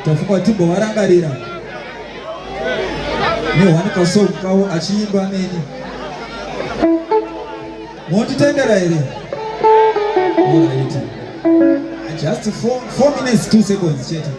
tafunga timbo warangarira newanika sokawo achiimba neni monditendera here. Alright, just 4 minutes 2 seconds chete.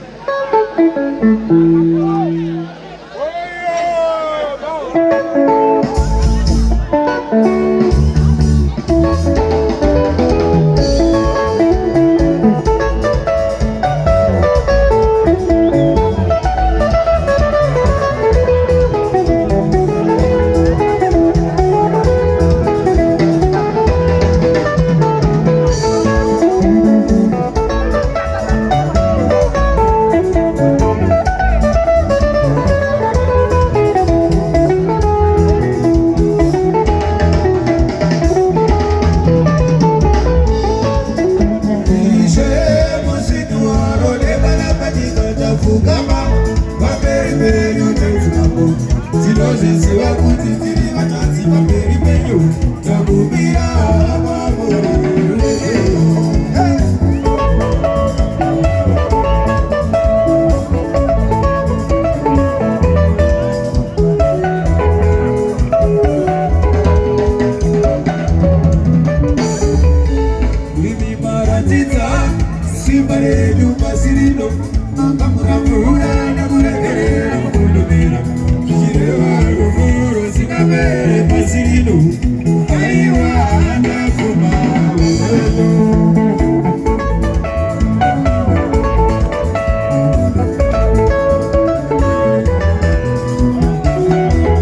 Simba redu masirino, akamura mura.